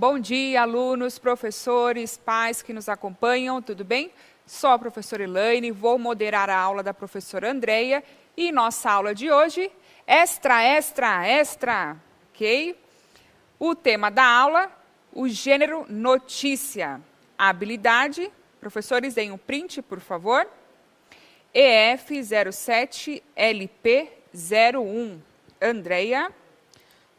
Bom dia, alunos, professores, pais que nos acompanham, tudo bem? Sou a professora Elaine, vou moderar a aula da professora Andreia e nossa aula de hoje, extra, ok? O tema da aula, o gênero notícia. A habilidade, professores, deem um print, por favor. EF 07 LP 01. Andreia.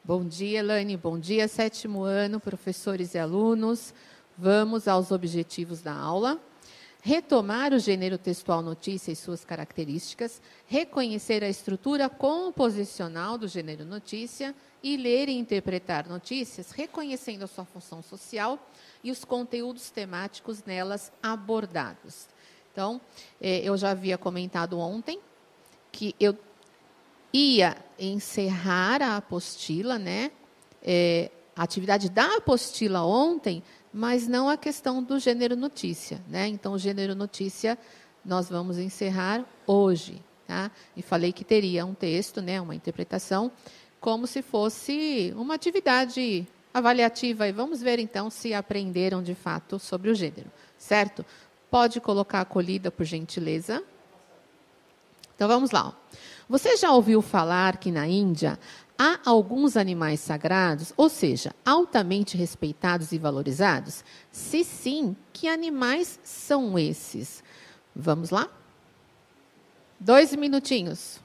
Bom dia, Elaine. Bom dia, 7º ano, professores e alunos. Vamos aos objetivos da aula. Retomar o gênero textual notícia e suas características, reconhecer a estrutura composicional do gênero notícia e ler e interpretar notícias, reconhecendo a sua função social e os conteúdos temáticos nelas abordados. Então, eu já havia comentado ontem que eu ia encerrar a apostila, né? A atividade da apostila ontem, mas não a questão do gênero notícia, né? Então, o gênero notícia nós vamos encerrar hoje, tá? E falei que teria um texto, né? Uma interpretação, como se fosse uma atividade avaliativa. E vamos ver, então, se aprenderam de fato sobre o gênero, certo? Pode colocar a acolhida, por gentileza. Então, vamos lá. Você já ouviu falar que na Índia há alguns animais sagrados, ou seja, altamente respeitados e valorizados? Se sim, que animais são esses? Vamos lá? 2 minutinhos.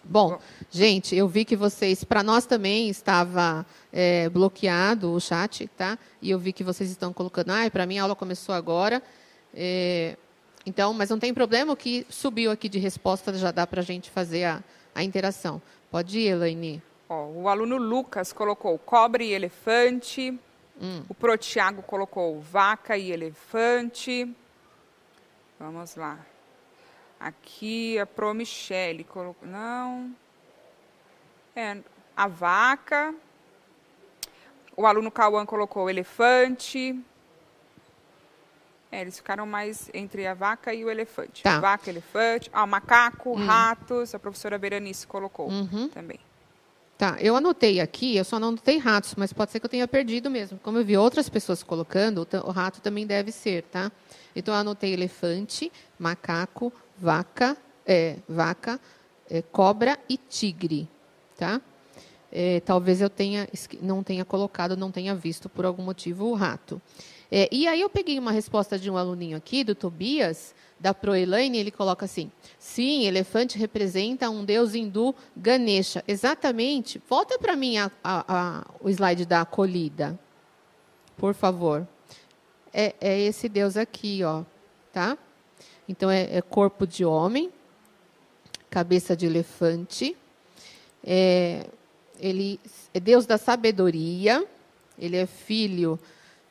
Bom, gente, eu vi que vocês, para nós também estava bloqueado o chat, tá? E eu vi que vocês estão colocando, para mim a aula começou agora. Então, mas não tem problema, o que subiu aqui de resposta já dá para a gente fazer a interação. Pode ir, Elaine. O aluno Lucas colocou cobra e elefante. O Protiago colocou vaca e elefante. Vamos lá. Aqui a Pro Michele colocou... Não. A vaca. O aluno Cauã colocou elefante. Eles ficaram mais entre a vaca e o elefante. Tá. Vaca, elefante. Macaco, ratos. A professora Berenice colocou também. Tá, eu anotei aqui, eu só não anotei ratos, mas pode ser que eu tenha perdido mesmo. Como eu vi outras pessoas colocando, o rato também deve ser, tá? Então, eu anotei elefante, macaco, vaca, cobra e tigre, tá? Talvez eu não tenha colocado, não tenha visto, por algum motivo, o rato. E aí eu peguei uma resposta de um aluninho aqui, do Tobias, da Proelaine, ele coloca assim: sim, elefante representa um deus hindu, Ganesha. Exatamente. Volta para mim o slide da acolhida, por favor. É esse deus aqui, ó, tá? Então, é corpo de homem, cabeça de elefante. Ele é deus da sabedoria. Ele é filho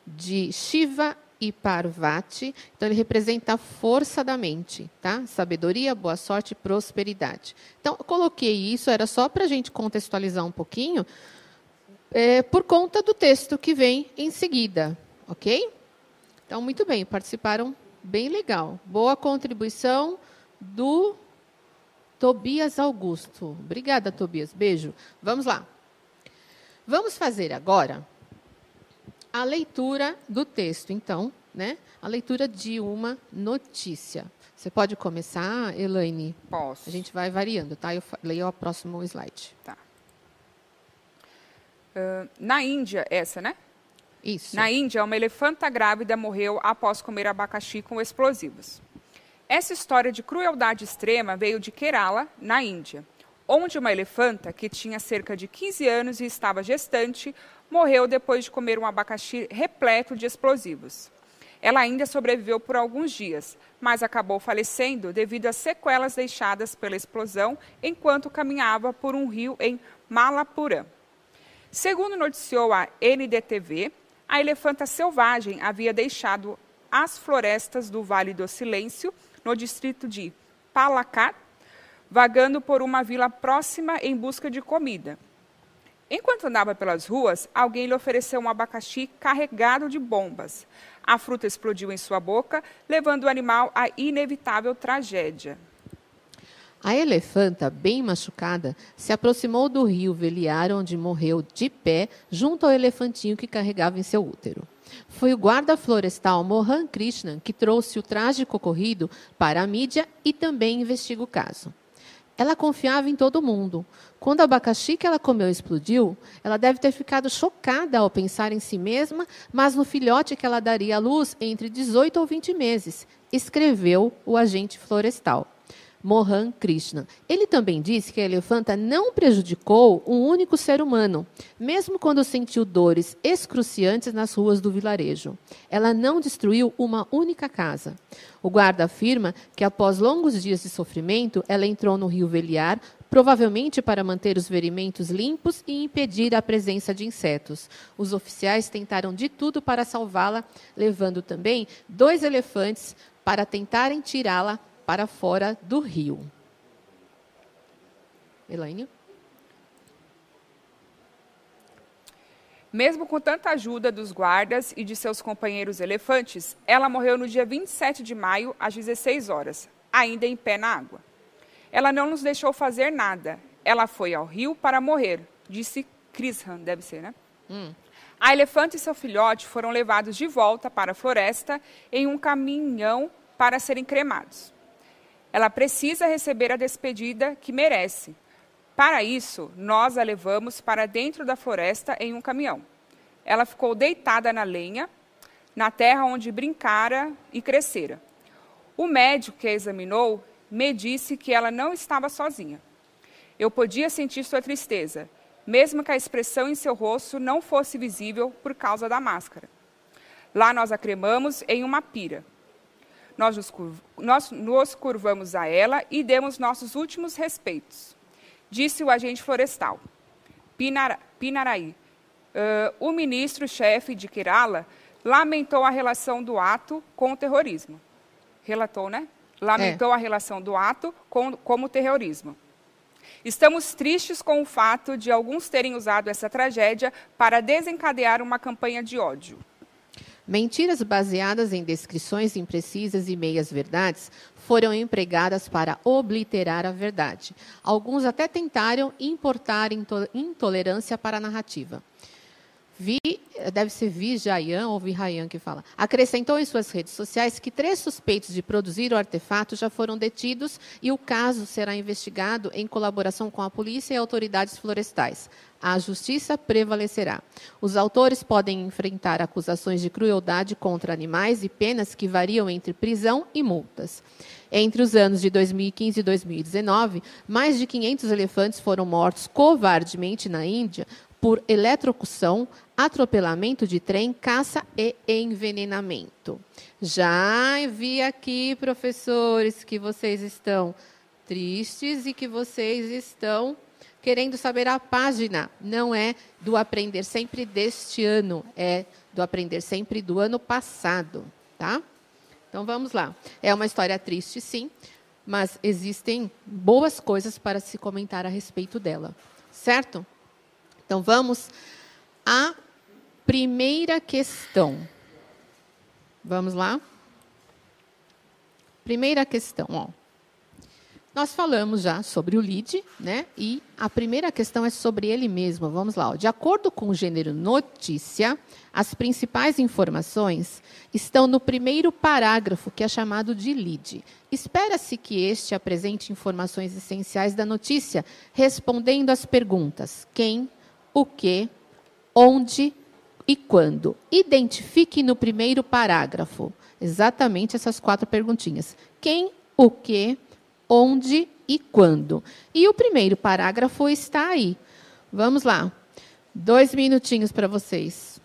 de Shiva e Parvati, então ele representa a força da mente, tá? Sabedoria, boa sorte e prosperidade. Então, eu coloquei isso, era só para a gente contextualizar um pouquinho, por conta do texto que vem em seguida, ok? Então, muito bem, participaram bem legal. Boa contribuição do Tobias Augusto. Obrigada, Tobias. Beijo. Vamos lá. Vamos fazer agora a leitura do texto, então, né? A leitura de uma notícia. Você pode começar, Elaine? Posso. A gente vai variando, tá? Eu leio o próximo slide. Tá. Na Índia, essa, né? Isso. Na Índia, uma elefanta grávida morreu após comer abacaxi com explosivos. Essa história de crueldade extrema veio de Kerala, na Índia, onde uma elefanta, que tinha cerca de 15 anos e estava gestante, morreu depois de comer um abacaxi repleto de explosivos. Ela ainda sobreviveu por alguns dias, mas acabou falecendo devido às sequelas deixadas pela explosão enquanto caminhava por um rio em Malappuram. Segundo noticiou a NDTV, a elefanta selvagem havia deixado as florestas do Vale do Silêncio, no distrito de Palakkad, vagando por uma vila próxima em busca de comida. Enquanto andava pelas ruas, alguém lhe ofereceu um abacaxi carregado de bombas. A fruta explodiu em sua boca, levando o animal à inevitável tragédia. A elefanta, bem machucada, se aproximou do rio Veliar, onde morreu de pé, junto ao elefantinho que carregava em seu útero. Foi o guarda florestal Mohan Krishnan que trouxe o trágico ocorrido para a mídia e também investiga o caso. Ela confiava em todo mundo. Quando o abacaxi que ela comeu explodiu, ela deve ter ficado chocada ao pensar em si mesma, mas no filhote que ela daria à luz entre 18 ou 20 meses, escreveu o agente florestal, Mohan Krishnan. Ele também disse que a elefanta não prejudicou um único ser humano, mesmo quando sentiu dores excruciantes nas ruas do vilarejo. Ela não destruiu uma única casa. O guarda afirma que, após longos dias de sofrimento, ela entrou no rio Veliar, provavelmente para manter os ferimentos limpos e impedir a presença de insetos. Os oficiais tentaram de tudo para salvá-la, levando também 2 elefantes para tentarem tirá-la para fora do rio. Elaine? Mesmo com tanta ajuda dos guardas e de seus companheiros elefantes, ela morreu no dia 27 de maio, às 16 horas, ainda em pé na água. Ela não nos deixou fazer nada. Ela foi ao rio para morrer, disse Krishnan, deve ser, né? A elefante e seu filhote foram levados de volta para a floresta em um caminhão para serem cremados. Ela precisa receber a despedida que merece. Para isso, nós a levamos para dentro da floresta em um caminhão. Ela ficou deitada na lenha, na terra onde brincara e crescera. O médico que a examinou me disse que ela não estava sozinha. Eu podia sentir sua tristeza, mesmo que a expressão em seu rosto não fosse visível por causa da máscara. Lá nós a cremamos em uma pira. Nós nos curvamos a ela e demos nossos últimos respeitos, disse o agente florestal. Pinaraí. O ministro-chefe de Kerala lamentou a relação do ato com o terrorismo. Relatou, né? Lamentou a relação do ato com o terrorismo. Estamos tristes com o fato de alguns terem usado essa tragédia para desencadear uma campanha de ódio. Mentiras baseadas em descrições imprecisas e meias-verdades foram empregadas para obliterar a verdade. Alguns até tentaram importar intolerância para a narrativa. Deve ser Vijayan ou Vijayan que fala. Acrescentou em suas redes sociais que 3 suspeitos de produzir o artefato já foram detidos e o caso será investigado em colaboração com a polícia e autoridades florestais. A justiça prevalecerá. Os autores podem enfrentar acusações de crueldade contra animais e penas que variam entre prisão e multas. Entre os anos de 2015 e 2019, mais de 500 elefantes foram mortos covardemente na Índia por eletrocução, atropelamento de trem, caça e envenenamento. Já vi aqui, professores, que vocês estão tristes e que vocês estão querendo saber a página. Não é do Aprender Sempre deste ano, é do Aprender Sempre do ano passado, tá? Então, vamos lá. É uma história triste, sim, mas existem boas coisas para se comentar a respeito dela, certo? Então, vamos à primeira questão. Vamos lá? Primeira questão, ó. Nós falamos já sobre o lead, né? E a primeira questão é sobre ele mesmo. Vamos lá. Ó. De acordo com o gênero notícia, as principais informações estão no primeiro parágrafo, que é chamado de lead. Espera-se que este apresente informações essenciais da notícia, respondendo às perguntas: quem, o que, onde e quando. Identifique no primeiro parágrafo exatamente essas 4 perguntinhas. Quem, o que, onde e quando. E o primeiro parágrafo está aí. Vamos lá. 2 minutinhos para vocês.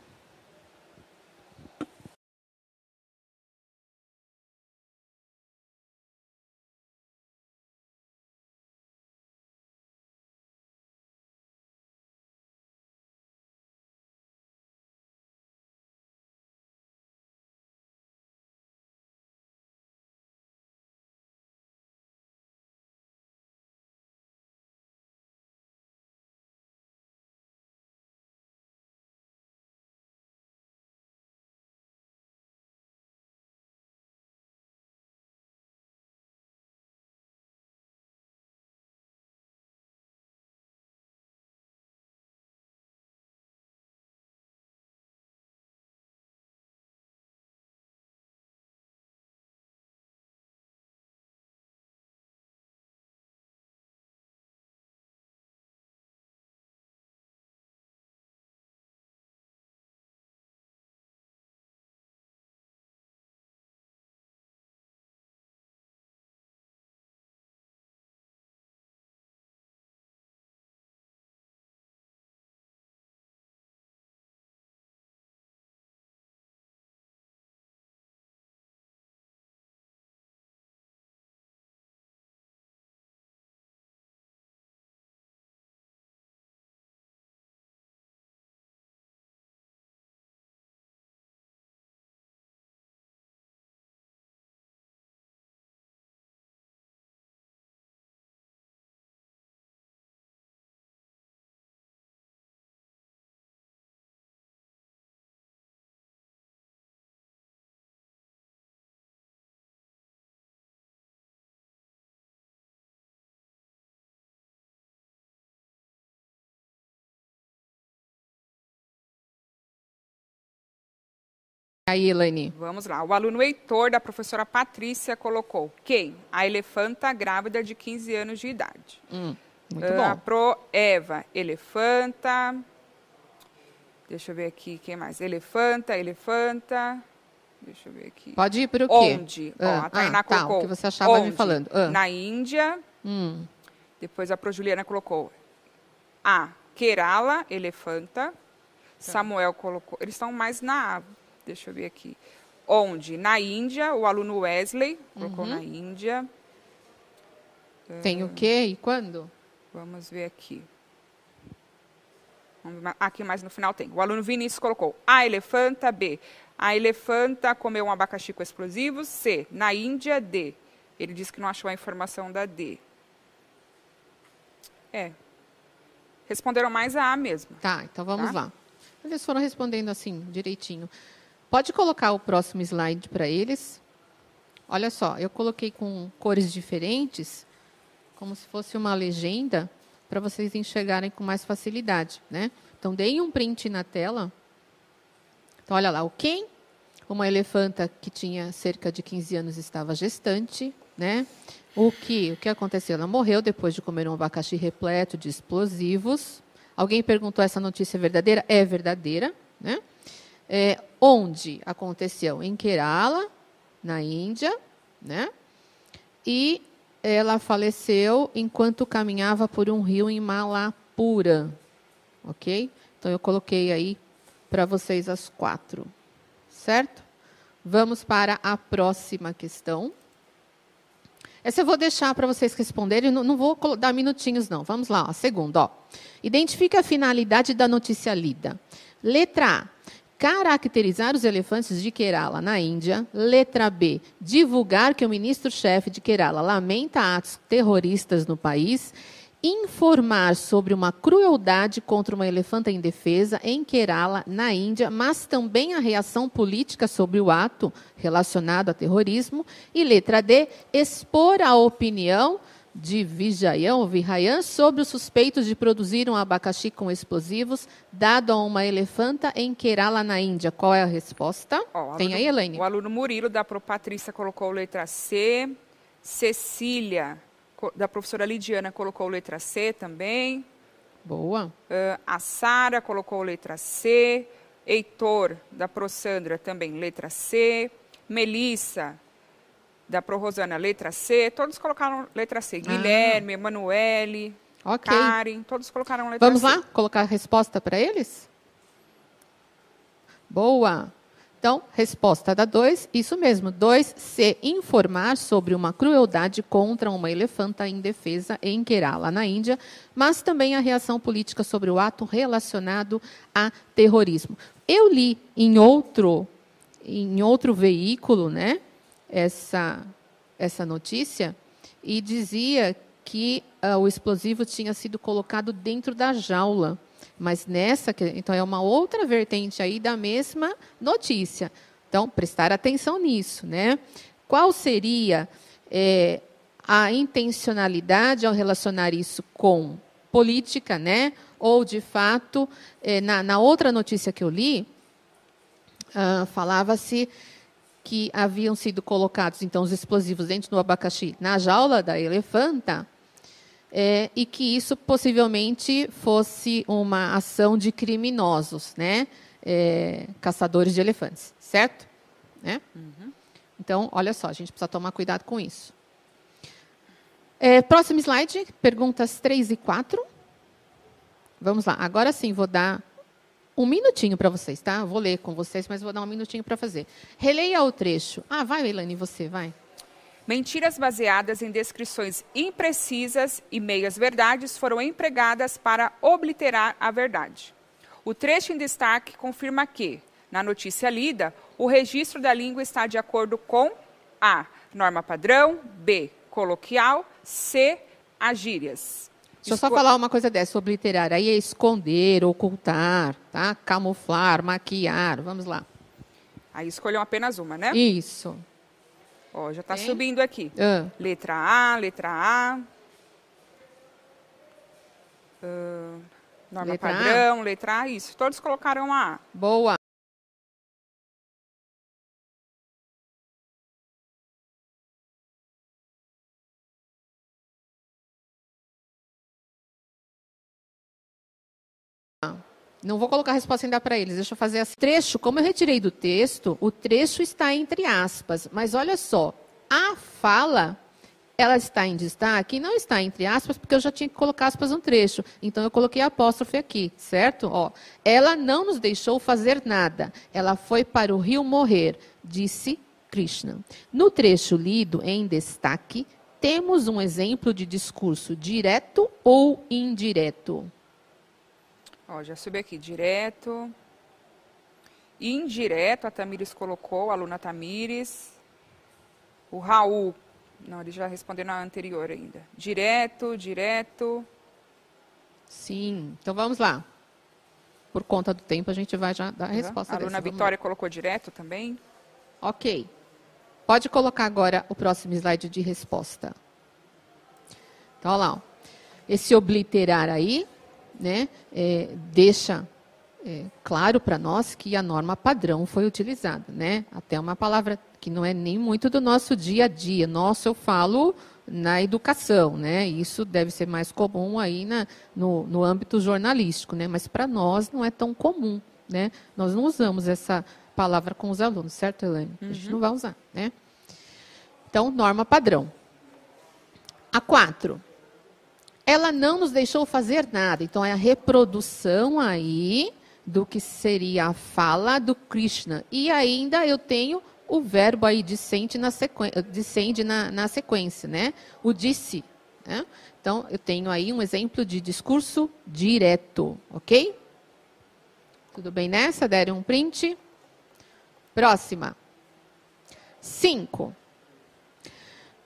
Aí, Elaine. Vamos lá. O aluno Heitor, da professora Patrícia, colocou: quem? A elefanta grávida de 15 anos de idade. Muito bom. A pro Eva, elefanta. Deixa eu ver aqui, quem mais? Elefanta. Deixa eu ver aqui. Pode ir para o quê? Onde? Ó, a Tainá colocou. o que você achava me falando. Na Índia. Depois a ProJuliana colocou A, Kerala, elefanta. Samuel colocou... Eles estão mais na A. Deixa eu ver aqui. Onde? Na Índia, o aluno Wesley colocou na Índia. Tem o quê e quando? Vamos ver aqui. Aqui mais no final tem. O aluno Vinícius colocou A, elefanta. B, a elefanta comeu um abacaxi com explosivos. C, na Índia. D, ele disse que não achou a informação da D. Responderam mais a A mesmo. Tá, então vamos lá. Eles foram respondendo assim, direitinho. Pode colocar o próximo slide para eles. Olha só, eu coloquei com cores diferentes, como se fosse uma legenda, para vocês enxergarem com mais facilidade, né? Então, deem um print na tela. Então, olha lá, o quem? Uma elefanta que tinha cerca de 15 anos estava gestante, né? O que aconteceu? Ela morreu depois de comer um abacaxi repleto de explosivos. Alguém perguntou, essa notícia é verdadeira? É verdadeira, né? Onde aconteceu? Em Kerala, na Índia, né? E ela faleceu enquanto caminhava por um rio em Malapura, ok? Então, eu coloquei aí para vocês as 4, certo? Vamos para a próxima questão. Essa eu vou deixar para vocês responderem, não vou dar minutinhos, não. Vamos lá, a segunda. Ó. Identifique a finalidade da notícia lida. Letra A. Caracterizar os elefantes de Kerala, na Índia. Letra B. Divulgar que o ministro-chefe de Kerala lamenta atos terroristas no país. Informar sobre uma crueldade contra uma elefanta indefesa em Kerala, na Índia, mas também a reação política sobre o ato relacionado a terrorismo. E letra D. Expor a opinião de Vijayan sobre os suspeitos de produzir um abacaxi com explosivos dado a uma elefanta em Kerala, na Índia. Qual é a resposta? Tem aí, Elaine? O aluno Murilo, da Propatrícia, colocou letra C. Cecília, da professora Lidiana, colocou letra C também. Boa. A Sara colocou letra C. Heitor, da ProSandra, também letra C. Melissa, da ProRosana, letra C. Todos colocaram letra C. Guilherme, Emanuele, Karen, todos colocaram letra C. Vamos lá colocar a resposta para eles? Boa. Então, resposta da 2, isso mesmo. 2C, informar sobre uma crueldade contra uma elefanta indefesa em Kerala, na Índia, mas também a reação política sobre o ato relacionado a terrorismo. Eu li em outro veículo, né, essa notícia, e dizia que o explosivo tinha sido colocado dentro da jaula. Mas então é uma outra vertente aí da mesma notícia. Então, prestar atenção nisso, né? Qual seria a intencionalidade ao relacionar isso com política, né? Ou, de fato, na outra notícia que eu li, falava-se que haviam sido colocados, então, os explosivos dentro do abacaxi na jaula da elefanta, e que isso possivelmente fosse uma ação de criminosos, né? Caçadores de elefantes, certo? Né? Então, olha só, a gente precisa tomar cuidado com isso. Próximo slide, perguntas 3 e 4. Vamos lá, agora sim vou dar um minutinho para vocês, tá? Eu vou ler com vocês, mas vou dar um minutinho para fazer. Releia o trecho. Vai, Elaine, você, vai. Mentiras baseadas em descrições imprecisas e meias-verdades foram empregadas para obliterar a verdade. O trecho em destaque confirma que, na notícia lida, o registro da língua está de acordo com A, norma padrão, B, coloquial, C, as gírias. Deixa eu só falar uma coisa dessa, obliterar. Aí é esconder, ocultar, tá? Camuflar, maquiar. Vamos lá. Aí escolham apenas uma, né? Isso. Ó, já está subindo aqui. Letra A, letra A. Norma letra padrão, A. letra A, isso. Todos colocaram a A. Boa. Não vou colocar a resposta ainda para eles, deixa eu fazer assim. Trecho, como eu retirei do texto, o trecho está entre aspas. Mas olha só, a fala ela está em destaque e não está entre aspas, porque eu já tinha que colocar aspas no trecho. Então, eu coloquei apóstrofe aqui, certo? Ó, ela não nos deixou fazer nada. Ela foi para o rio morrer, disse Krishna. No trecho lido em destaque, temos um exemplo de discurso direto ou indireto? Ó, já subi aqui, direto. Indireto, a Tamires colocou, a aluna Tamires. O Raul, não, ele já respondeu na anterior ainda. Direto, direto. Sim, então vamos lá. Por conta do tempo, a gente vai já dar a resposta A aluna Vitória colocou direto também. Ok. Pode colocar agora o próximo slide de resposta. Então, olha lá. Ó. Esse obliterar aí, né, deixa claro para nós que a norma padrão foi utilizada, né? Até uma palavra que não é nem muito do nosso dia a dia. Nossa, eu falo na educação, né? Isso deve ser mais comum aí no âmbito jornalístico, né? Mas para nós não é tão comum, né? Nós não usamos essa palavra com os alunos, certo, Elaine? A gente não vai usar, né? Então, norma padrão. A 4. Ela não nos deixou fazer nada. Então, é a reprodução aí do que seria a fala do Krishna. E ainda eu tenho o verbo aí descende na sequência, né? O disse. Né? Então, eu tenho aí um exemplo de discurso direto, ok? Tudo bem nessa? Deram um print? Próxima. 5.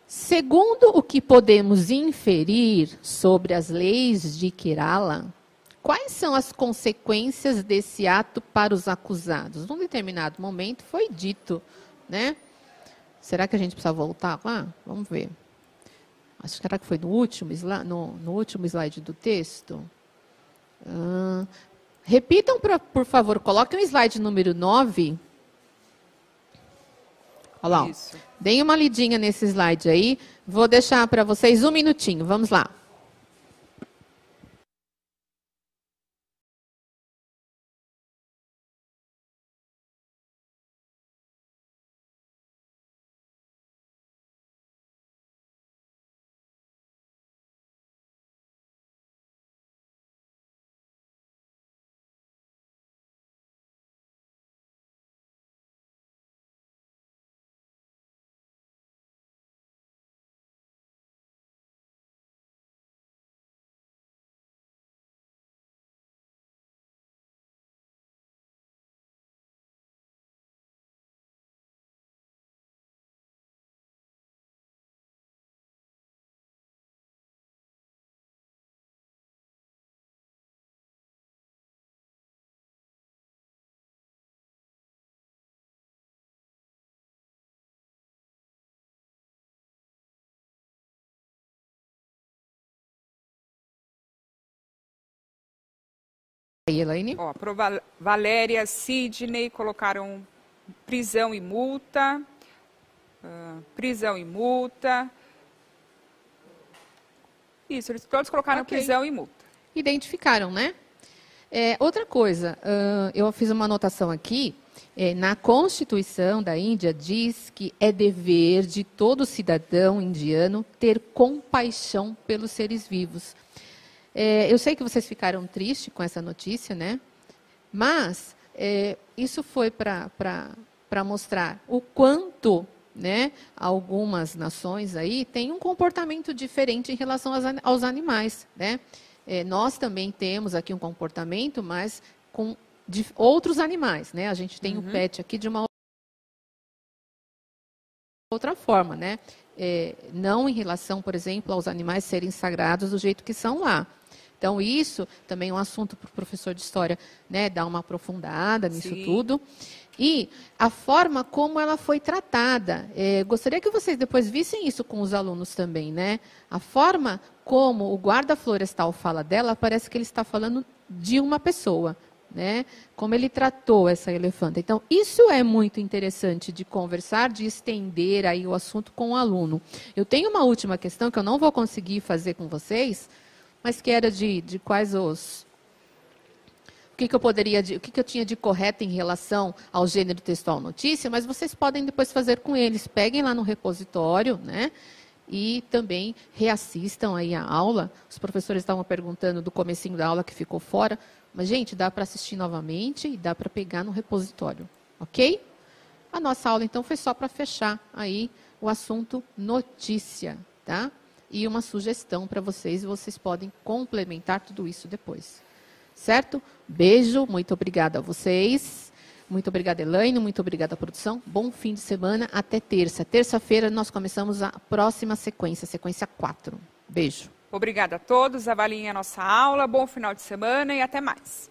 Segundo o que podemos inferir sobre as leis de Kerala, quais são as consequências desse ato para os acusados? Num determinado momento foi dito, né? Será que a gente precisa voltar lá? Vamos ver. Acho que será que foi no último slide do texto? Repitam, por favor, coloquem o slide número 9. Olha lá. Isso. Deem uma lidinha nesse slide aí. Vou deixar para vocês um minutinho. Vamos lá. Aí, Elaine? Ó, Valéria, Sidney colocaram prisão e multa. Prisão e multa. Isso, eles todos colocaram prisão e multa. Identificaram, né? Outra coisa, eu fiz uma anotação aqui. Na Constituição da Índia diz que é dever de todo cidadão indiano ter compaixão pelos seres vivos. Eu sei que vocês ficaram tristes com essa notícia, né? Mas isso foi para mostrar o quanto, né, algumas nações aí têm um comportamento diferente em relação aos animais, né? Nós também temos aqui um comportamento, mas com outros animais, né? A gente tem o pet aqui de uma outra forma, né? Não em relação, por exemplo, aos animais serem sagrados do jeito que são lá. Então, isso também é um assunto para o professor de história, né, dar uma aprofundada nisso tudo. E a forma como ela foi tratada. Gostaria que vocês depois vissem isso com os alunos também, né? A forma como o guarda florestal fala dela, parece que ele está falando de uma pessoa, né? Como ele tratou essa elefanta. Então, isso é muito interessante de conversar, de estender aí o assunto com o aluno. Eu tenho uma última questão que eu não vou conseguir fazer com vocês, mas que era de quais os... O que eu tinha de correto em relação ao gênero textual notícia, mas vocês podem depois fazer com eles. Peguem lá no repositório, né? e também reassistam aí a aula. Os professores estavam perguntando do comecinho da aula que ficou fora, mas, gente, dá para assistir novamente e dá para pegar no repositório, ok? A nossa aula, então, foi só para fechar aí o assunto notícia, tá? E uma sugestão para vocês podem complementar tudo isso depois. Certo? Beijo, muito obrigada a vocês. Muito obrigada, Elaine, muito obrigada, produção. Bom fim de semana, até terça. Terça-feira nós começamos a próxima sequência, sequência 4. Beijo. Obrigada a todos, avaliem a nossa aula, bom final de semana e até mais.